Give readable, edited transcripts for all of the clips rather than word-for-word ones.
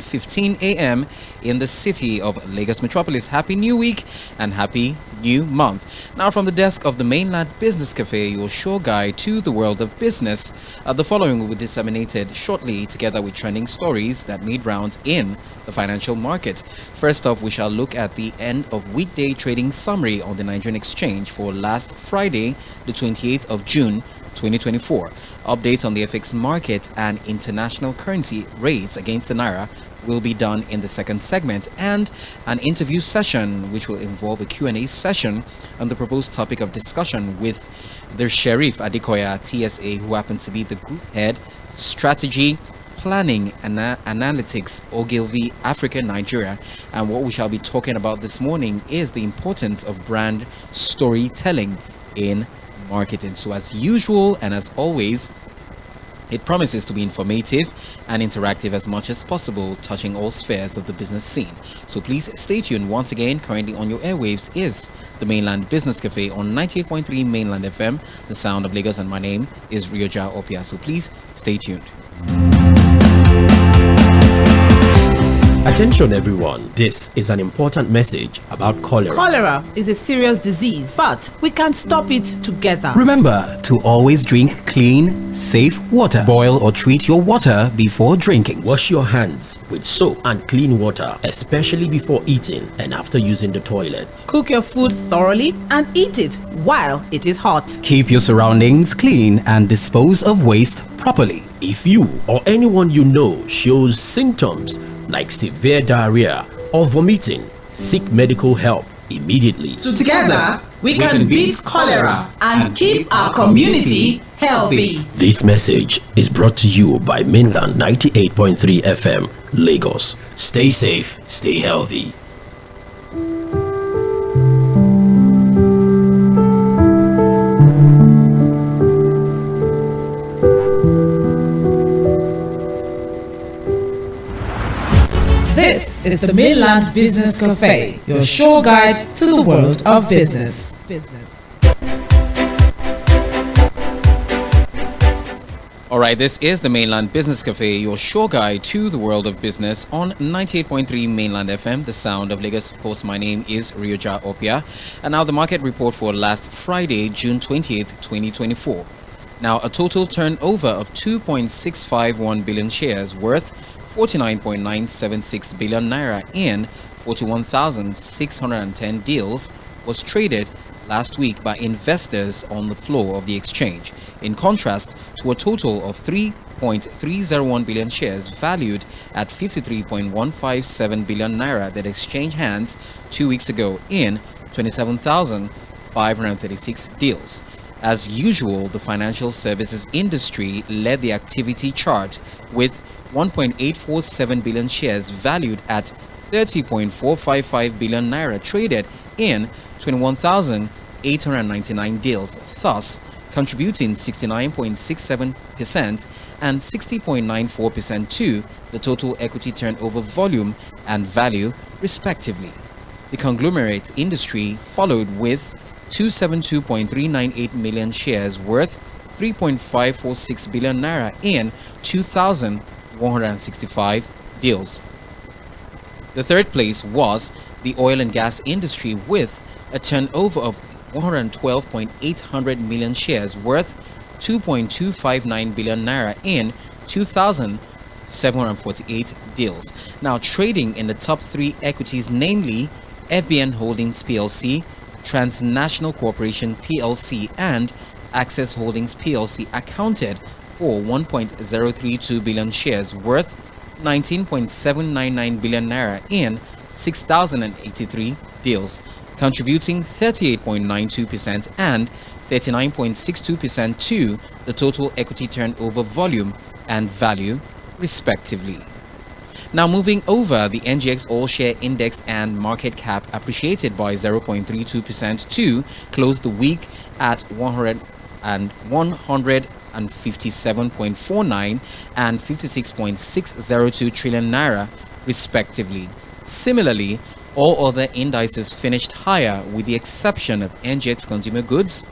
7:15 a.m. in the city of Lagos Metropolis. Happy New Week and happy new month. Now from the desk of the Mainland Business Cafe, your sure guide to the world of business, the following will be disseminated shortly together with trending stories that made rounds in the financial market. First off, we shall look at the end of weekday trading summary on the Nigerian exchange for last Friday, the 28th of June 2024. Updates on the FX market and international currency rates against the Naira will be done in the second segment, and an interview session which will involve a Q&A session on the proposed topic of discussion with the Sheriff Adekoya TSA, who happens to be the group head strategy planning and analytics Ogilvy Africa Nigeria. And what we shall be talking about this morning is the importance of brand storytelling in marketing. So as usual and as always, it promises to be informative and interactive as much as possible, touching all spheres of the business scene. So please stay tuned. Once again, currently on your airwaves is the Mainland Business Cafe on 98.3 Mainland FM, the sound of Lagos, and my name is Rioja Opia. So please stay tuned. Attention everyone, this is an important message about cholera. Cholera is a serious disease, but we can stop it together. Remember to always drink clean, safe water. Boil or treat your water before drinking. Wash your hands with soap and clean water, especially before eating and after using the toilet. Cook your food thoroughly and eat it while it is hot. Keep your surroundings clean and dispose of waste properly. If you or anyone you know shows symptoms like severe diarrhea or vomiting, seek medical help immediately. So together, we can beat cholera and keep our community healthy. This message is brought to you by Mainland 98.3 FM, Lagos. Stay safe, stay healthy. This is the Mainland Business Cafe, your sure guide to the world of business. All right, this is the Mainland Business Cafe, your sure guide to the world of business on 98.3 Mainland FM, the sound of Lagos. Of course, my name is Rioja Opia. And now the market report for last Friday, June 20th, 2024. Now, a total turnover of 2.651 billion shares worth 49.976 billion naira in 41,610 deals was traded last week by investors on the floor of the exchange, in contrast to a total of 3.301 billion shares valued at 53.157 billion naira that exchanged hands 2 weeks ago in 27,536 deals. As usual, the financial services industry led the activity chart with 1.847 billion shares valued at 30.455 billion naira traded in 21,899 deals, thus contributing 69.67% and 60.94% to the total equity turnover volume and value, respectively. The conglomerate industry followed with 272.398 million shares worth 3.546 billion naira in 2,165 deals. The third place was the oil and gas industry with a turnover of 112.800 million shares worth 2.259 billion naira in 2,748 deals. Now, trading in the top three equities, namely FBN Holdings PLC, Transnational Corporation PLC, and Access Holdings PLC, accounted for 1.032 billion shares worth 19.799 billion naira in 6,083 deals, contributing 38.92% and 39.62% to the total equity turnover volume and value, respectively. Now moving over, the NGX All Share Index and market cap appreciated by 0.32% to close the week at 157.49 and 56.602 trillion naira, respectively. Similarly, all other indices finished higher with the exception of NGX Consumer Goods,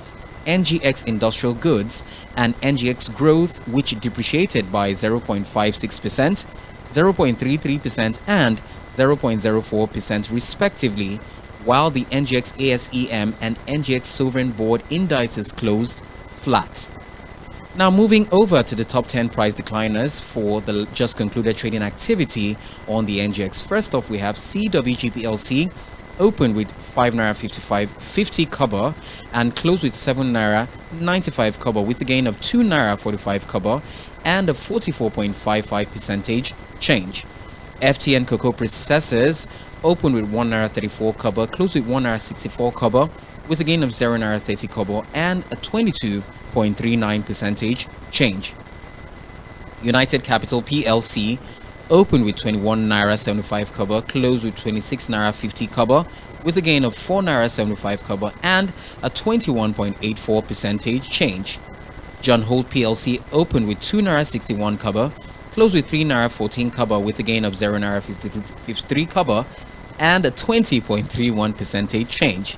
NGX Industrial Goods, and NGX Growth, which depreciated by 0.56%, 0.33% and 0.04% respectively, while the NGX ASEM and NGX Sovereign Board indices closed flat. Now moving over to the top 10 price decliners for the just concluded trading activity on the NGX. First off, we have CWG PLC opened with 5 naira 55.50 kobo and closed with 7 naira 95 kobo with a gain of 2 naira 45 kobo and a 44.55% change. FTN Cocoa Processors opened with 1 naira 34 kobo, closed with 1 naira 64 kobo with a gain of 0 naira 30 kobo and a 22.39% change. United Capital PLC opened with 21 naira 75 kobo, closed with 26 naira 50 kobo with a gain of 4 naira 75 kobo and a 21.84% change. John Holt PLC opened with 2 naira 61 kobo, closed with 3 naira 14 kobo with a gain of 0 naira 53 kobo and a 20.31% change.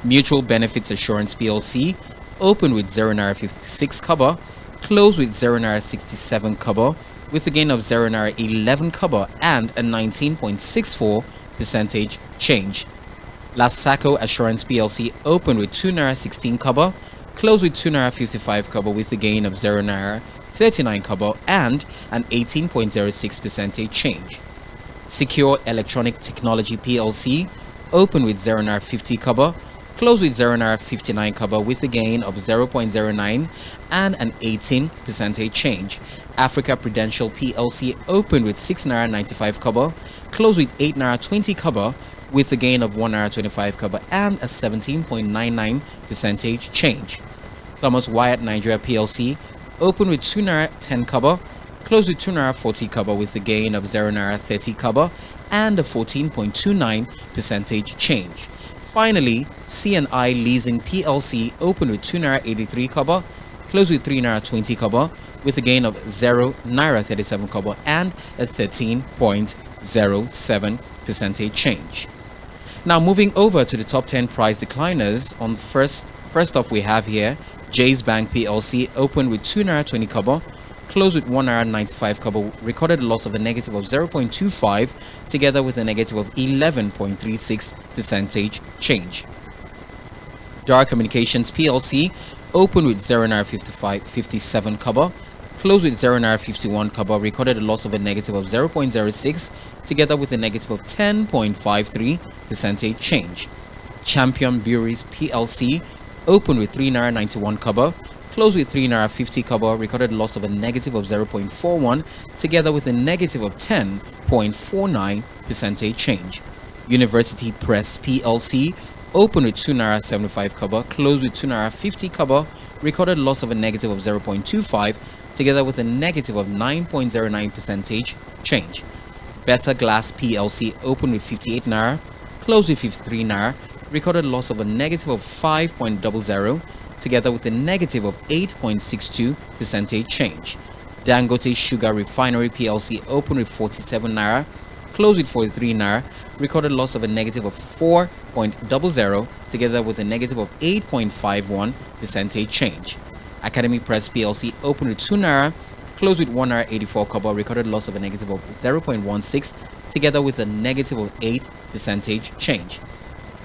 Mutual Benefits Assurance PLC opened with 0 naira 56 kobo, closed with 0 naira 67 kobo with a gain of 0 naira 11 kobo and a 19.64% change. Lasako Assurance PLC opened with 2 naira 16 kobo, closed with 2 naira 55 kobo with a gain of 0 naira 39 kobo and an 18.06% change. Secure Electronic Technology PLC opened with 0 naira 50 kobo, closed with 0 naira 59 kobo with a gain of 0.09 and an 18% change. Africa Prudential PLC opened with 6 naira 95 kobo, closed with 8 naira 20 kobo with a gain of 1 naira 25 kobo and a 17.99% change. Thomas Wyatt Nigeria PLC opened with 2 naira 10 kobo, closed with 2 naira 40 kobo with a gain of 0 naira 30 kobo and a 14.29% change. Finally, CNI Leasing PLC opened with 2 naira 83 kobo, closed with 3 naira 20 kobo with a gain of 0 naira 37 kobo and a 13.07% change. Now moving over to the top 10 price decliners. On first off, we have here Jay's Bank PLC opened with 2 naira 20 kobo, closed with 1 naira 95 kobo, recorded a loss of a negative of 0.25 together with a negative of 11.36% change. Dara Communications PLC opened with 0 naira 57 kobo, closed with 0 naira 51 kobo, recorded a loss of a negative of 0.06 together with a negative of 10.53% change. Champion Breweries PLC opened with 3 naira 91 kobo, closed with 3 naira 50 kobo, recorded a loss of a negative of 0.41 together with a negative of 10.49% change. University Press PLC opened with 2 naira 75 kobo, closed with 2 naira 50 kobo, recorded a loss of a negative of 0.25 together with a negative of 9.09% change. Better Glass PLC opened with 58 naira, closed with 53 naira, recorded a loss of a negative of 5.00 together with a negative of 8.62% change. Dangote Sugar Refinery PLC opened with 47 naira, closed with 43 naira, recorded a loss of a negative of 4.00 together with a negative of 8.51% change. Academy Press PLC opened with 2 naira, closed with 1 naira 84 kobo, recorded a loss of a negative of 0.16 together with a negative of 8% change.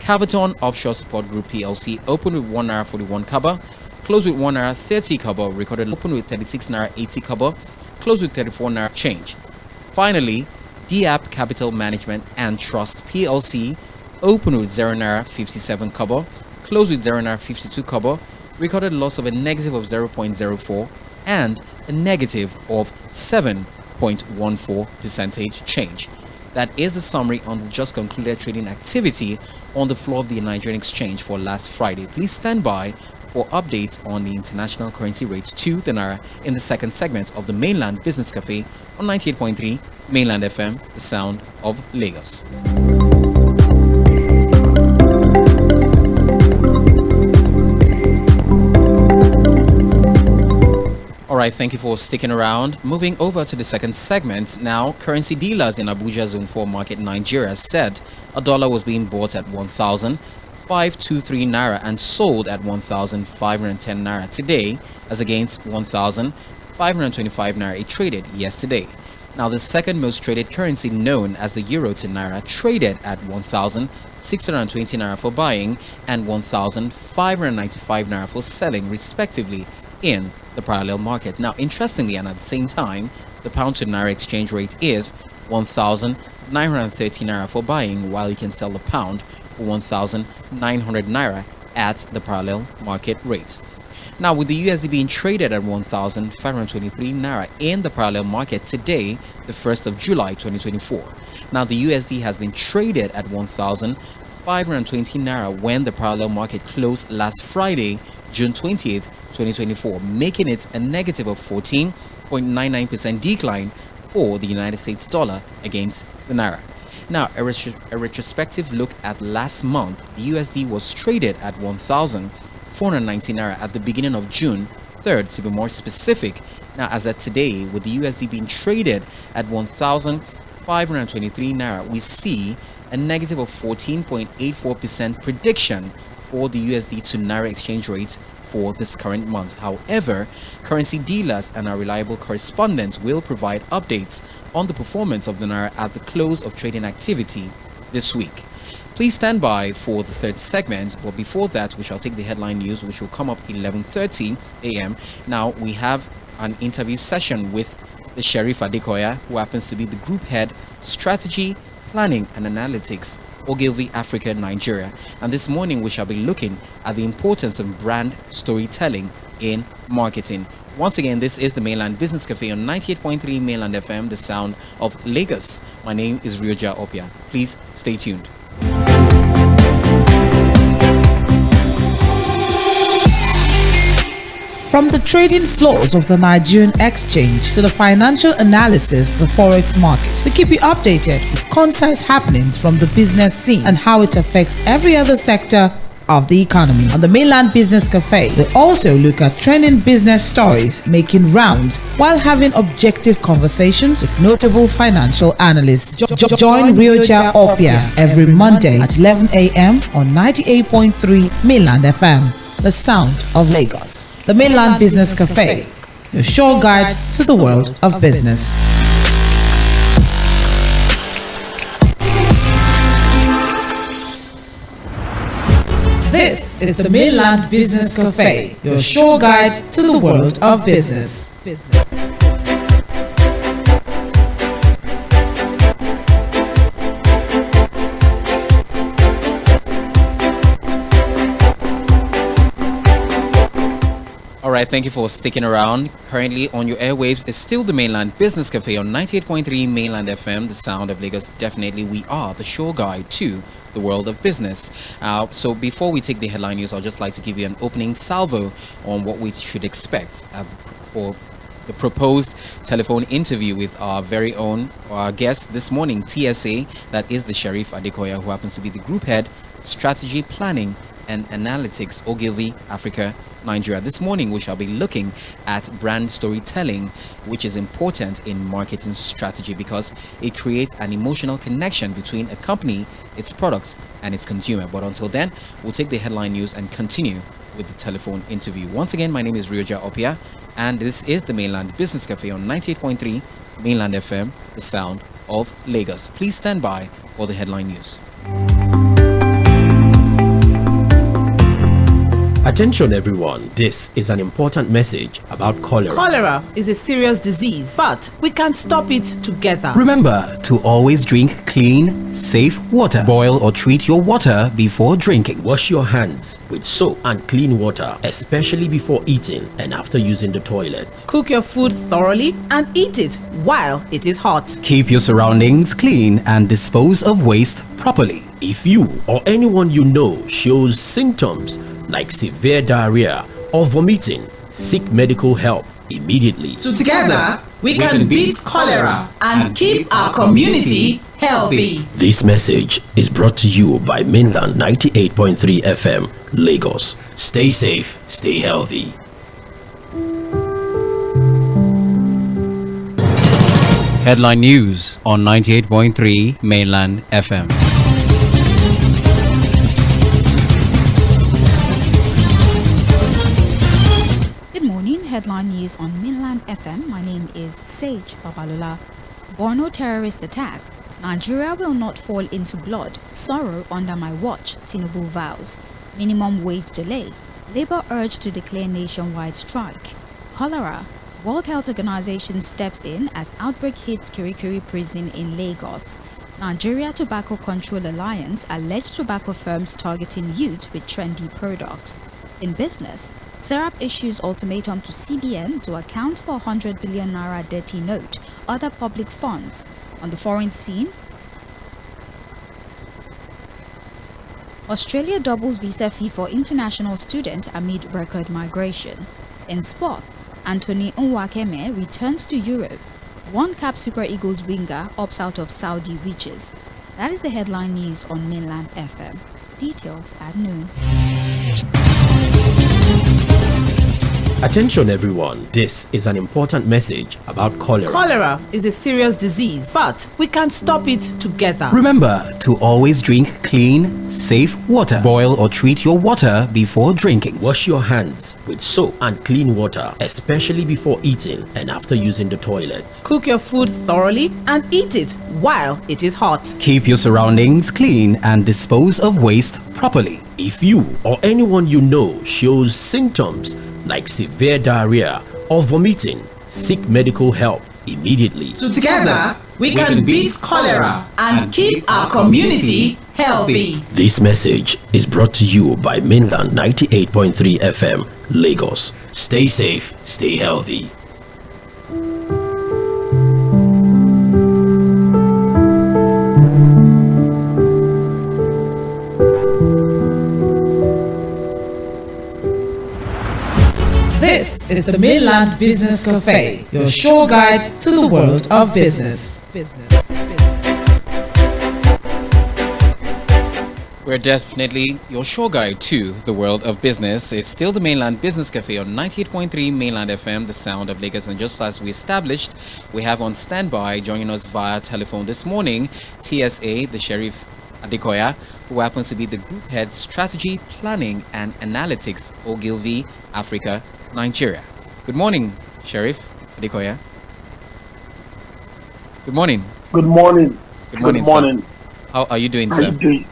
Caviton Offshore Support Group PLC opened with 1 naira 41 kobo, closed with 1 naira 30 kobo, recorded opened with 36 naira 80 kobo, closed with 34 naira change. Finally, DApp Capital Management and Trust PLC opened with 0 naira 57 kobo, closed with 0 naira 52 kobo, recorded a loss of a negative of 0.04 and a negative of 7.14% change. That is a summary on the just concluded trading activity on the floor of the Nigerian exchange for last Friday. Please stand by for updates on the international currency rates to the Naira in the second segment of the Mainland Business Cafe on 98.3 Mainland FM, the sound of Lagos. Alright, thank you for sticking around. Moving over to the second segment now, currency dealers in Abuja Zone 4 Market, Nigeria said a dollar was being bought at 1,523 naira and sold at 1,510 naira today, as against 1,525 naira it traded yesterday. Now, the second most traded currency, known as the euro to naira, traded at 1,620 naira for buying and 1,595 naira for selling, respectively, in the parallel market. Now, interestingly, and at the same time, the pound to naira exchange rate is 1,930 naira for buying, while you can sell the pound for 1,900 naira at the parallel market rate. Now, with the USD being traded at 1,523 naira in the parallel market today, the 1st of July 2024. Now, the USD has been traded at 1,520 naira when the parallel market closed last Friday, June 20th, 2024, making it a negative of 14.99% decline for the United States dollar against the naira. Now, a retrospective look at last month, the USD was traded at 1,490 naira at the beginning of June 3rd, to be more specific. Now, as at today, with the USD being traded at 1,523 naira, we see a negative of 14.84% prediction for the USD to naira exchange rate for this current month. However, currency dealers and our reliable correspondents will provide updates on the performance of the naira at the close of trading activity this week. Please stand by for the third segment, but before that, we shall take the headline news, which will come up 11:30 a.m. Now, we have an interview session with the Sheriff Adekoya, who happens to be the Group Head, Strategy, Planning and Analytics, Ogilvy Africa, Nigeria. And this morning, we shall be looking at the importance of brand storytelling in marketing. Once again, this is the Mainland Business Cafe on 98.3 Mainland FM, the sound of Lagos. My name is Rioja Opia. Please stay tuned. From the trading floors of the Nigerian exchange to the financial analysis of the forex market, we keep you updated with concise happenings from the business scene and how it affects every other sector of the economy. On the Mainland Business Cafe, we also look at trending business stories making rounds while having objective conversations with notable financial analysts. Join Rioja Opia every Monday at 11 a.m. on 98.3 Mainland FM, the sound of Lagos. The Mainland Business Cafe, your sure guide to the world of business. This is the Mainland Business Cafe, your sure guide to the world of business. Alright, thank you for sticking around. Currently on your airwaves is still the Mainland Business Cafe on 98.3 Mainland FM, the sound of Lagos. Definitely, we are the sure guide to the world of business. So before we take the headline news, I'd just like to give you an opening salvo on what we should expect for the proposed telephone interview with our very own guest this morning, TSA, that is the Sheriff Adekoya, who happens to be the Group Head, Strategy, Planning and Analytics, Ogilvy Africa, Nigeria. This morning, we shall be looking at brand storytelling, which is important in marketing strategy because it creates an emotional connection between a company, its products, and its consumer. But until then, we'll take the headline news and continue with the telephone interview. Once again, my name is Rioja Opia, and this is the Mainland Business Cafe on 98.3 Mainland FM, the sound of Lagos. Please stand by for the headline news. Attention everyone, this is an important message about cholera. Cholera is a serious disease, but we can stop it together. Remember to always drink clean, safe water. Boil or treat your water before drinking. Wash your hands with soap and clean water, especially before eating and after using the toilet. Cook your food thoroughly and eat it while it is hot. Keep your surroundings clean and dispose of waste properly. If you or anyone you know shows symptoms like severe diarrhea or vomiting, seek medical help immediately. Together, we can beat cholera and keep our community healthy. This message is brought to you by Mainland 98.3 FM, Lagos. Stay safe, stay healthy. Headline news on 98.3 Mainland FM. Headline news on Mainland FM. My name is Sage Babalola. Borno terrorist attack. Nigeria will not fall into blood. Sorrow under my watch, Tinubu vows. Minimum wage delay. Labour urged to declare nationwide strike. Cholera. World Health Organization steps in as outbreak hits Kirikiri prison in Lagos. Nigeria Tobacco Control Alliance alleged tobacco firms targeting youth with trendy products. In business, Serap issues ultimatum to CBN to account for 100 billion naira dirty note, other public funds. On the foreign scene, Australia doubles visa fee for international student amid record migration. In sport, Anthony Nwakeme returns to Europe. One Cap Super Eagles winger opts out of Saudi reaches. That is the headline news on Mainland FM. Details at noon. Attention everyone, this is an important message about cholera. Cholera is a serious disease, but we can stop it together. Remember to always drink clean, safe water. Boil or treat your water before drinking. Wash your hands with soap and clean water, especially before eating and after using the toilet. Cook your food thoroughly and eat it while it is hot. Keep your surroundings clean and dispose of waste properly. If you or anyone you know shows symptoms like severe diarrhea or vomiting, seek medical help immediately. Together, we can beat cholera and keep our community healthy. This message is brought to you by Mainland 98.3 FM, Lagos. Stay safe, stay healthy. This is the Mainland Business Cafe, your sure guide to the world of business. We're definitely your sure guide to the world of business. It's still the Mainland Business Cafe on 98.3 Mainland FM, the sound of Lagos. And just as we established, we have on standby, joining us via telephone this morning, TSA, the Sheriff Adekoya, who happens to be the Group Head Strategy, Planning and Analytics, Ogilvy, Africa, Nigeria. Good morning, Sheriff Adekoya. Good morning. Good morning. Good morning, Good morning. sir. How are you doing, How sir? you doing?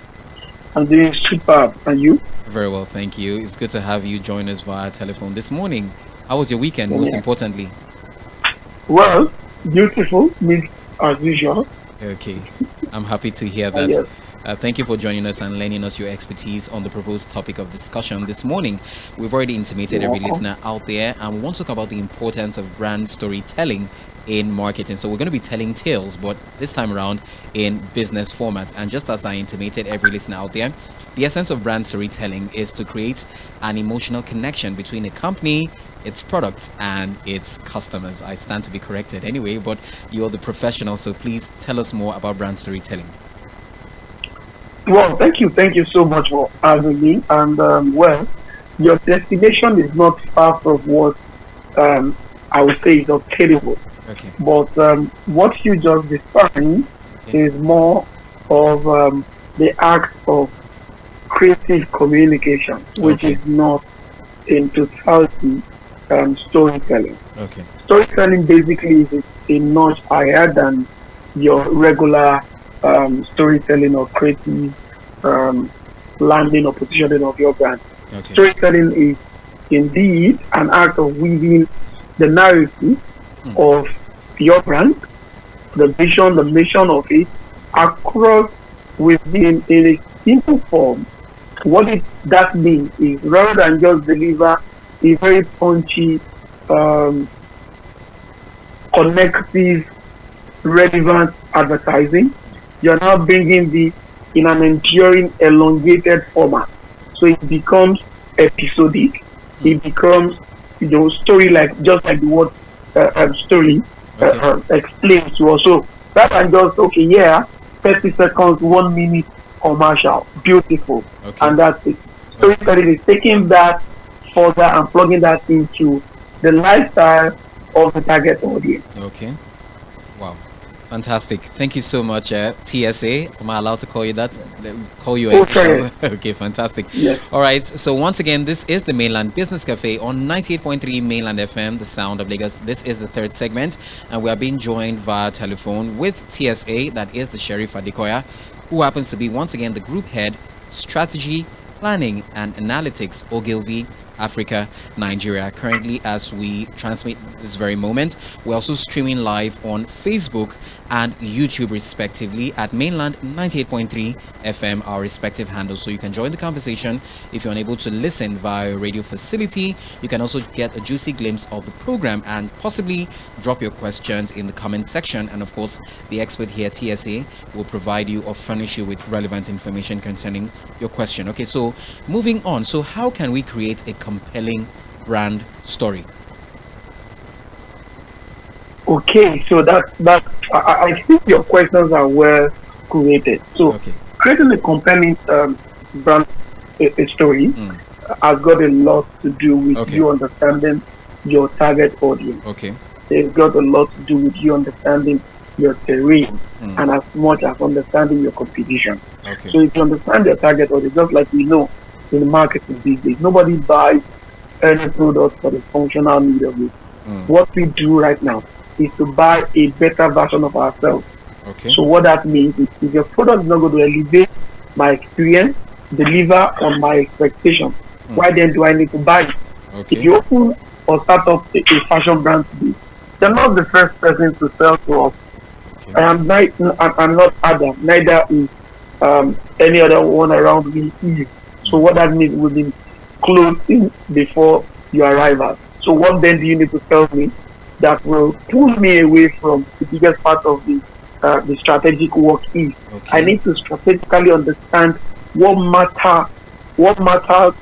I'm doing superb. And you? Very well, thank you. It's good to have you join us via telephone this morning. How was your weekend, most importantly? Well, beautiful, mixed as usual. Okay, I'm happy to hear that. Yes. Thank you for joining us and lending us your expertise on the proposed topic of discussion this morning. We've already intimated You're every welcome. listener out there, and we want to talk about the importance of brand storytelling in marketing. So we're going to be telling tales, but this time around in business format. And just as I intimated every listener out there, the essence of brand storytelling is to create an emotional connection between a company, its products, and its customers. I stand to be corrected anyway, but you're the professional, so please tell us more about brand storytelling. Well, thank you. Thank you so much for having me. And, well, your destination is not far from what I would say is obtainable. Okay. But what you just defined is more of the act of creative communication, which Okay. is not in totality storytelling. Okay. Storytelling basically is a notch higher than your regular storytelling or creative landing or positioning of your brand. Okay. Storytelling is indeed an act of weaving the narrative of your brand, the vision, the mission of it, across within in a simple form. What that means is rather than just deliver a very punchy, connective, relevant advertising, you're now bringing this in an enduring, elongated format. So it becomes episodic. It becomes, story like just like the word story explains to us. So rather than just 30 seconds, 1 minute commercial, beautiful, Okay. and that's it. Storytelling is taking that further and plugging that into the lifestyle of the target audience. Okay. Wow. Fantastic. Thank you so much, TSA. Am I allowed to call you that? Call you Okay. Okay, fantastic. Yes. All right. So once again, this is the Mainland Business Cafe on 98.3 Mainland FM, the sound of Lagos. This is the third segment, and we are being joined via telephone with TSA, that is the Sheriff Adekoya, who happens to be once again the group head, strategy, planning, and analytics, Ogilvy Africa, Nigeria. Currently, as we transmit this very moment, we're also streaming live on Facebook and YouTube, respectively, at Mainland 98.3 FM, our respective handles. So you can join the conversation. If you're unable to listen via a radio facility, you can also get a juicy glimpse of the program and possibly drop your questions in the comment section. And of course, the expert here, TSA, will provide you or furnish you with relevant information concerning your question. Okay, so moving on. So how can we create a compelling brand story? Okay, so I think your questions are well created. So Okay. creating a compelling brand a story has got a lot to do with Okay. you understanding your target audience. Okay. It's got a lot to do with you understanding your terrain and as much as understanding your competition. Okay. So if you understand your target audience, just like we know in the marketing these days, nobody buys any product for the functional need of it. What we do right now is to buy a better version of ourselves. Okay. So what that means is if your product is not going to elevate my experience, deliver on my expectation, why then do I need to buy it? If Okay. you open or start up a fashion brand today, you're not the first person to sell to us. Okay. I'm not Adam, neither is any other one around me is. So what that means, we've been closing before your arrival. So what then do you need to tell me that will pull me away from the biggest part of the strategic work is? Okay. I need to strategically understand what matters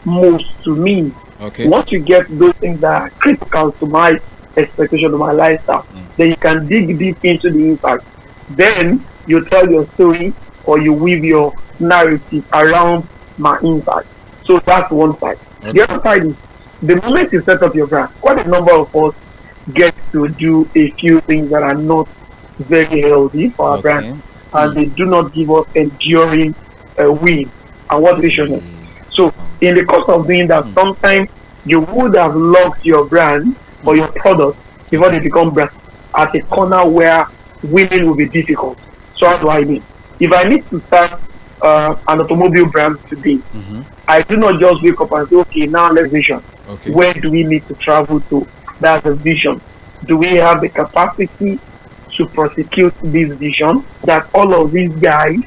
most to me. Okay. Once you get those things that are critical to my expectation, to my lifestyle, then you can dig deep into the impact. Then you tell your story or you weave your narrative around my impact. So that's one side. Okay. The other side is the moment you set up your brand, quite a number of us get to do a few things that are not very healthy for our Okay. brand, and they do not give us enduring win and what we should know. So in the course of doing that, sometimes you would have locked your brand or your product before they become brand at a corner where winning will be difficult. So how do I mean? If I need to start an automobile brand today, I do not just wake up and say, okay, now let's vision. Okay. Where do we need to travel to? That's a vision. Do we have the capacity to prosecute this vision that all of these guys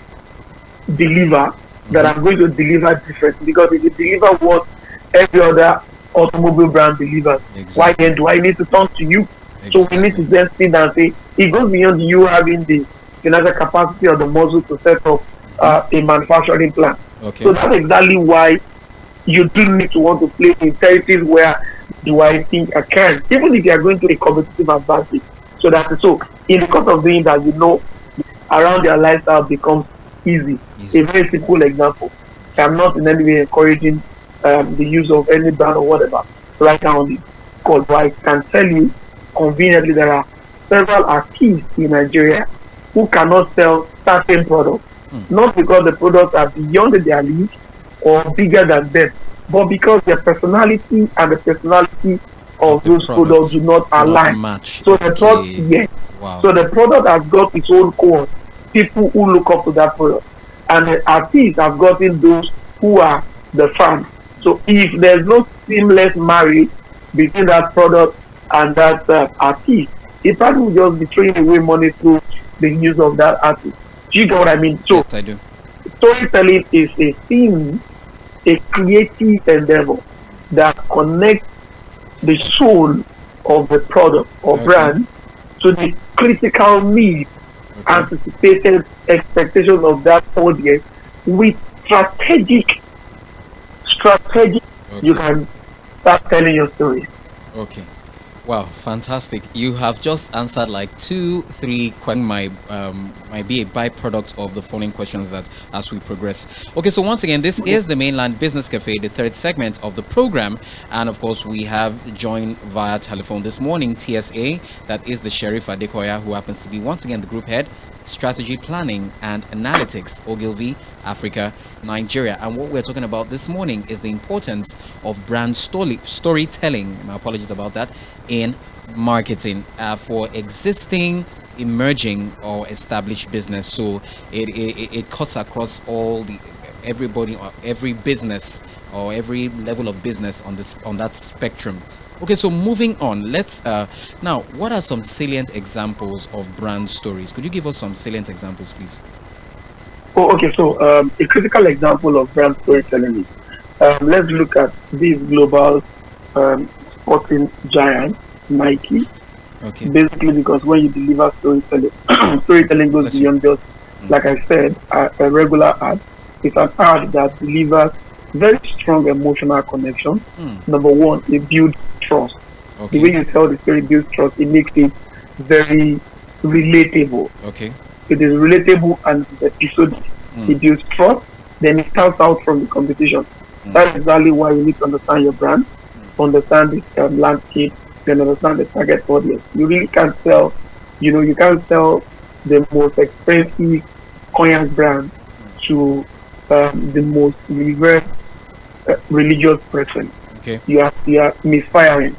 deliver, that I'm going to deliver differently? Because if you deliver what every other automobile brand delivers, why then do I need to turn to you? So we need to then sit down and say, it goes beyond you having the financial capacity or the muscle to set up a manufacturing plant. Okay. So that's exactly why you do need to want to play in territories where do I think I can, even if you are going to a competitive advantage. So in the course of doing that, around their lifestyle becomes easy. A very simple example. I'm not in any way encouraging the use of any brand or whatever right now on the call, but I can tell you conveniently there are several artists in Nigeria who cannot sell certain products, not because the products are beyond their league or bigger than them, but because their personality and the personality of those products do not align. Match. So the product, yes. Wow. So the product has got its own core, people who look up to that product, and the artists have gotten those who are the fans. So if there's no seamless marriage between that product and that artist, it probably will just be throwing away money through the use of that artist. Do you get what I mean? So Yes, I do. storytelling is a thing, a creative endeavor that connects the soul of the product or brand to the critical need, anticipated expectations of that audience with strategic. You can start telling your story. Okay. Wow, fantastic. You have just answered like 2, 3 questions. Might be a byproduct of the following questions that as we progress. Okay, so once again, this is the Mainland Business Cafe, the third segment of the program. And of course, we have joined via telephone this morning TSA, that is the Sheriff Adekoya, who happens to be once again the group head, strategy planning and analytics, Ogilvy, Africa, Nigeria. And what we're talking about this morning is the importance of brand storytelling. My apologies about that, in marketing for existing, emerging or established business. So it cuts across everybody, or every business or every level of business on that spectrum. Okay, so moving on, let's now, what are some salient examples of brand stories? Could you give us some salient examples, please? Oh, okay. So a critical example of brand storytelling is, let's look at this global sporting giant, Nike. Okay. Basically, because when you deliver storytelling, storytelling goes beyond just, like I said, a regular ad. It's an ad that delivers very strong emotional connection. Number one, it builds trust. Okay. The way you tell the story builds trust. It makes it very relatable. Okay. It is relatable and it's episodic. It builds trust. Then it stands out from the competition. That's exactly why you need to understand your brand, understand the landscape, then understand the target audience. You really can't sell, you can't sell the most expensive cognac brand to the most religious person. Okay. You are misfiring.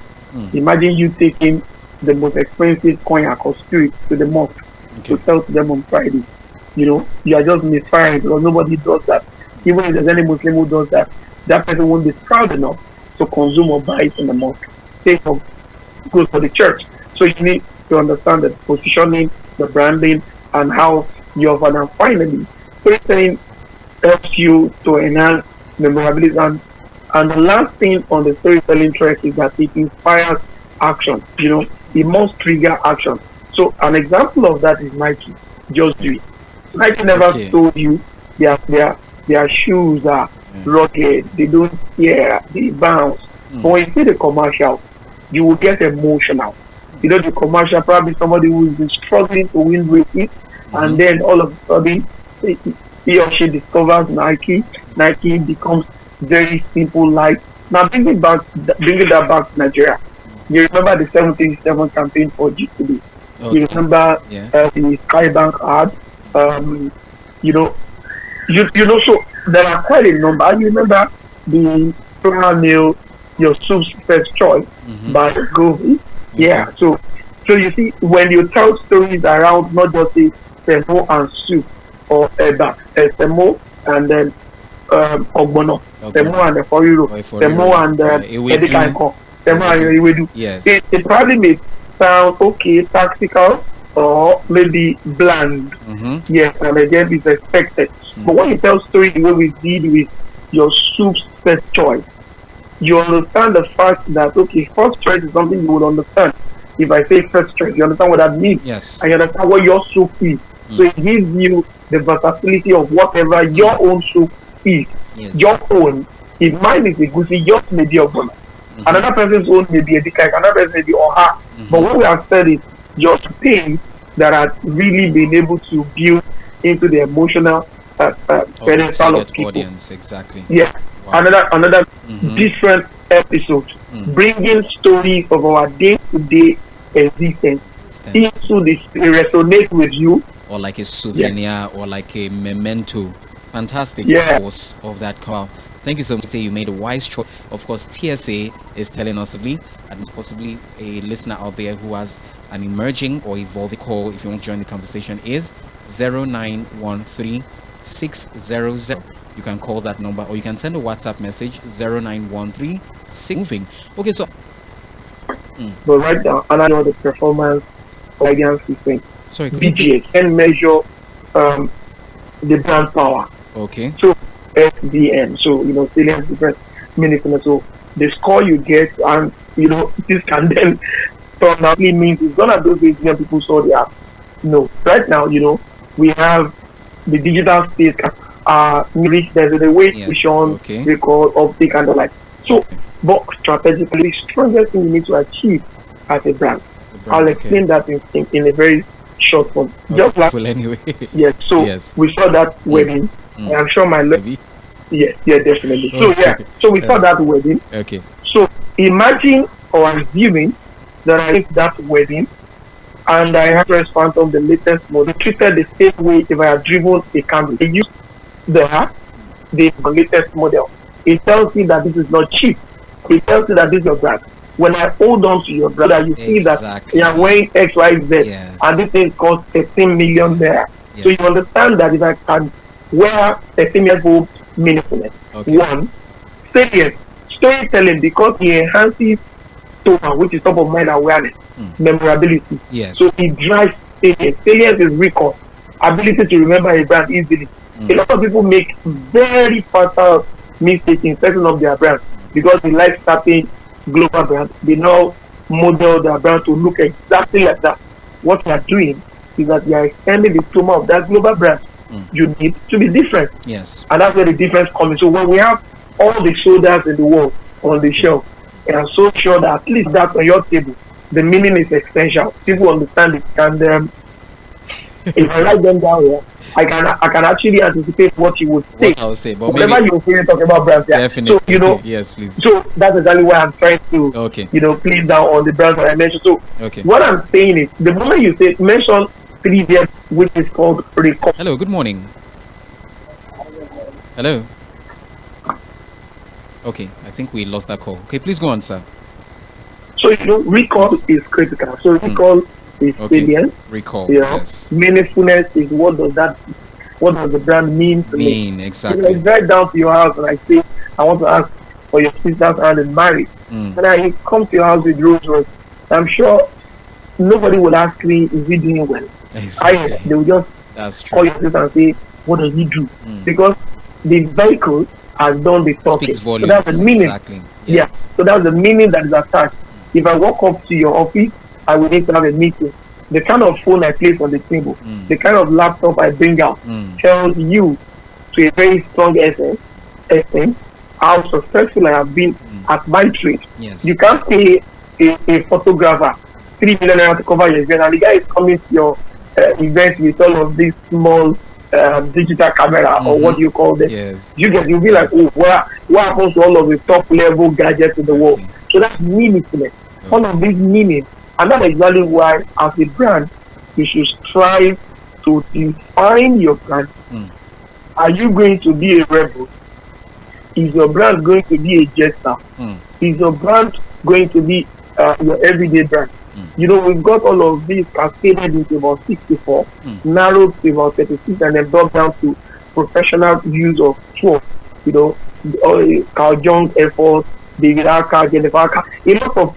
Imagine you taking the most expensive cognac or spirit to the mosque to sell to them on Friday. You are just misfiring because nobody does that. Even if there's any Muslim who does that, that person won't be proud enough to consume or buy it in the mosque. Same goes for the church. So you need to understand the positioning, the branding, and how you offer. And finally, storytelling helps you to enhance memorability. And the last thing on the storytelling track is that it inspires action. It must trigger action. So an example of that is Nike. Just do it. Nike never told you their shoes are rugged, they don't tear, they bounce. But when you see the commercial, you will get emotional. The commercial, probably somebody who has been struggling to win races, and then all of a sudden he or she discovers Nike. Nike becomes very simple life. Now bringing that back to Nigeria. You remember the 737 campaign for GTD. Okay. You remember the Skybank ad. So there are quite a number. And you remember the Program Meal, Your Soup's First Choice by Govi. Yeah. So you see, when you tell stories around not just the semo and soup or semo and then ogbono, semo and the foriro, semo and edikaiko, semo and iwedu. Yes. It probably may sound okay, tactical, or maybe bland. Yes, and again, it's expected. But when you tell stories the way we did with Your Soup's First Choice, you understand the fact that, okay, first choice is something you would understand. If I say first choice, you understand what that means. Yes. And you understand what your soup is. So it gives you the versatility of whatever your own soup is. Yes. Your own. If mine is a goosey, yours may be a bonus. Another person's own may be a dikak, another person may be oha. But what we have said is just things that are really been able to build into the emotional pedestal of people. Audience, exactly. Yeah. Wow. Another different episode, bringing stories of our day-to-day existence into this, resonate with you, or like a souvenir, or like a memento. Fantastic, of course, of that call. Thank you so much. You made a wise choice. Of course, TSA is telling us, and it's possibly a listener out there who has an emerging or evolving call. If you want to join the conversation, is 0913 600. You can call that number, or you can send a WhatsApp message 0913 moving. Okay, so but right now, I know the performance guidance system. Sorry, could BGA can measure the brand power. Okay. So SDM, so salient different meaningfulness. So the score you get, and this can then turn out means it's gonna do this when people saw the app. Right now, we have the digital space. There's a way vision, record, optic, and the like. So, but strategically, the strongest thing you need to achieve as a brand. It's a brand, I'll okay. explain that in a very short form. Just like Well, anyway. yes, so Yes. we saw that wedding. And I'm sure my Maybe. yes, yeah, definitely. So Okay. yeah, so we saw that wedding. Okay. So imagine or assuming that I did that wedding and I have to Phantom the latest model treated the same way if I had driven a Camry. They use the latest model. It tells you that this is not cheap. It tells you that this is your brand. When I hold on to your brand, you see that Exactly. you are wearing XYZ Yes. and this thing costs 13 million there. Yes. So you understand that if I can wear 13 years old meaningfulness. Okay. One, salience, storytelling, because it enhances tone, which is top of mind awareness, memorability. Yes. So it drives salience. Salience is recall, ability to remember a brand easily. A lot of people make very fatal mistakes in setting up their brand because they like starting global brands. They now model their brand to look exactly like that. What they are doing is that they are extending the tone of that global brand. You need to be different. Yes. And that's where the difference comes in. So when we have all the shoulders in the world on the shelf, and I'm so sure that at least that on your table, the meaning is essential. People understand it. And if I write them down here, I can actually anticipate what you would say. What I will say, but Whenever maybe you feel talking about brands, yeah. definitely. So Yes, please. so that's exactly why I'm trying to Okay. play down on the brands that I mentioned. So Okay. what I'm saying is the moment you say mention 3 years, which is called recall. Hello, good morning. Hello. Okay, I think we lost that call. Okay, please go on, sir. So recall is critical. So recall is Okay. salient. Recall. Yes. Meaningfulness is what does the brand mean to me? Mean, So exactly. I drive down to your house and I say I want to ask for your sister's hand in marriage. And I come to your house with Rolls Royce. I'm sure nobody will ask me, is he doing well? Exactly. They will just That's call true. your sister and say, what does he do? Because the vehicle has done the talking. Speaks So volumes. that's the meaning. Exactly. Yes. So that's the meaning that is attached. If I walk up to your office, I will need to have a meeting. The kind of phone I place on the table, the kind of laptop I bring out, tells you to a very strong essence how successful I have been at my trade. Yes. You can't pay a photographer 3 million naira to cover your event, and the guy is coming to your event with all of these small digital camera or what do you call them. Yes. You'll be like, oh, what happens to all of the top level gadgets in the world? Okay. So that's meaningfulness. All of this meaning, and that's exactly why, as a brand, you should strive to define your brand. Are you going to be a rebel? Is your brand going to be a jester? Is your brand going to be your everyday brand? We've got all of these cascaded into about 64, narrowed to about 36, and then brought down to professional use of 12. Carl Jones, Air Force, David Arca, Jennifer Arca. A lot of,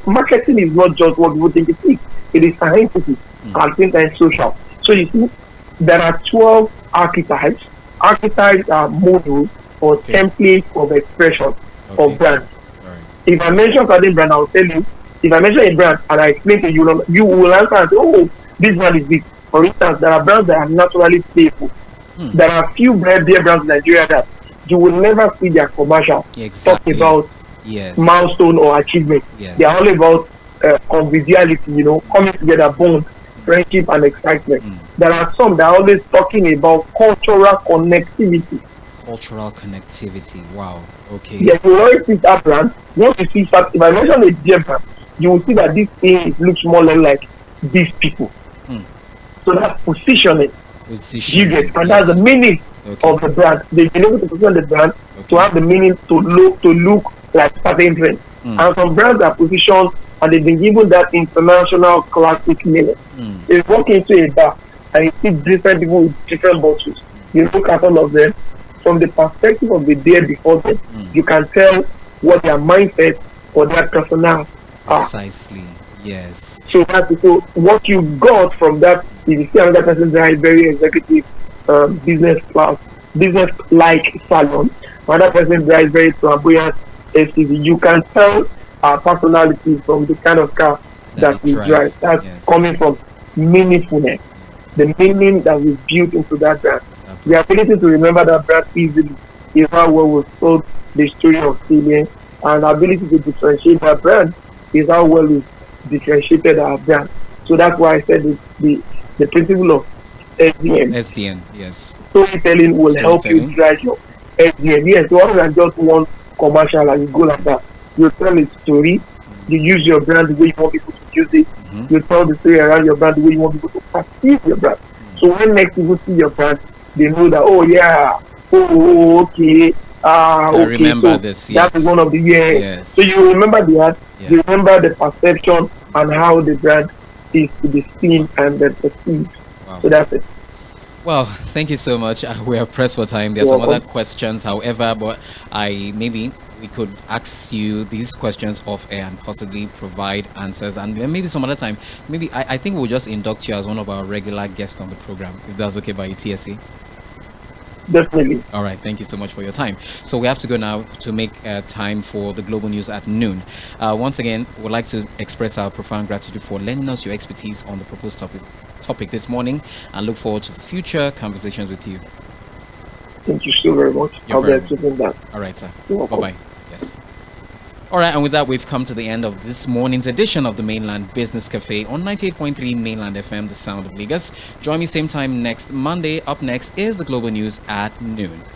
marketing is not just what people think it is. It is scientific and same time social. So you see, there are 12 archetypes. Archetypes are models or templates of expression of brands. Right. If I mention certain brand, I'll tell you. If I mention a brand and I explain to you, you will answer and say, oh, this brand is big. For instance, there are brands that are naturally playful. There are few beer brands in Nigeria that you will never see their commercial Exactly. talk about Yes. milestone or achievement. Yes. They are all about conviviality, coming together, bond, friendship, and excitement. There are some that are always talking about cultural connectivity. Cultural connectivity. Wow. Okay. Yes, you always see that brand. Once you see that, if I mention a beer brand, you will see that this thing looks more like these people. So that's positioning. You get, and that's the meaning of the brand. They've been able to position the brand to have the meaning to look like certain brands. And some brands are positioned and they've been given that international classic meaning. You walk into a bar and you see different people with different bottles. You look at all of them from the perspective of the beer before them. You can tell what their mindset or their personality are. Precisely. Yes. So that's it. So what you got from that is you see another person drive very executive business class, business like salon. Another person drives very flamboyant SUV. You can tell our personality from the kind of car that we drive. That's coming from meaningfulness. The meaning that we built into that brand. The ability to remember that brand easily is how well we told the story of salience, and the ability to differentiate that brand is how well we differentiated our brand. So that's why I said the principle of SDM. SDN, yes. Storytelling will help you Storytelling. drive your SDM. Yes, so other than just one commercial and you go like that, you tell a story, you use your brand the way you want people to use it, you tell the story around your brand the way you want people to perceive your brand. So when next people see your brand, they know that, oh yeah, okay, I okay, remember so this, yes. that is one of the years. Yes. So you remember the ad, Yeah. you remember the perception and how the brand is to be seen and then perceived. Wow. So that's it. Well, thank you so much. We are pressed for time. There's You're some other welcome. questions, however, but maybe we could ask you these questions off air and possibly provide answers, and maybe some other time. Maybe I think we'll just induct you as one of our regular guests on the program, if that's okay by TSA. Definitely. All right, thank you so much for your time. So we have to go now to make time for the global news at noon. Once again, we'd like to express our profound gratitude for lending us your expertise on the proposed topic this morning, and look forward to future conversations with you. Thank you so very much. You're I'll be very accepting that. All right, sir. You're welcome. Bye-bye. Yes. All right, and with that, we've come to the end of this morning's edition of the Mainland Business Cafe on 98.3 Mainland FM, the sound of Lagos. Join me same time next Monday. Up next is the global news at noon.